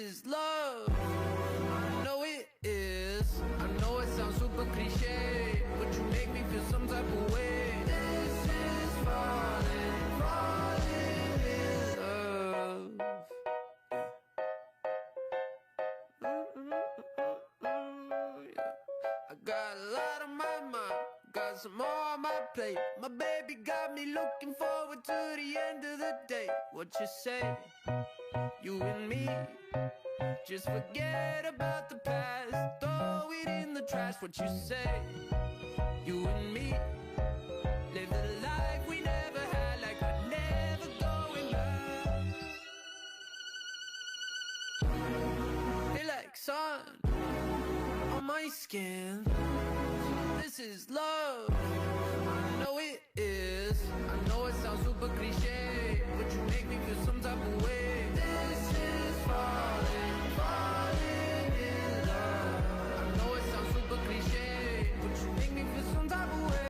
is love. I know it is. I know it sounds super cliche, but you make me feel some type of way. This is falling, falling in love. I got a lot on my mind, got some more on my plate. My baby got me looking forward to the end of the day. What you say? You and me, just forget about the past, throw it in the trash. What you say? You and me, live the life we never had, like we're never going back. Feel like sun on my skin,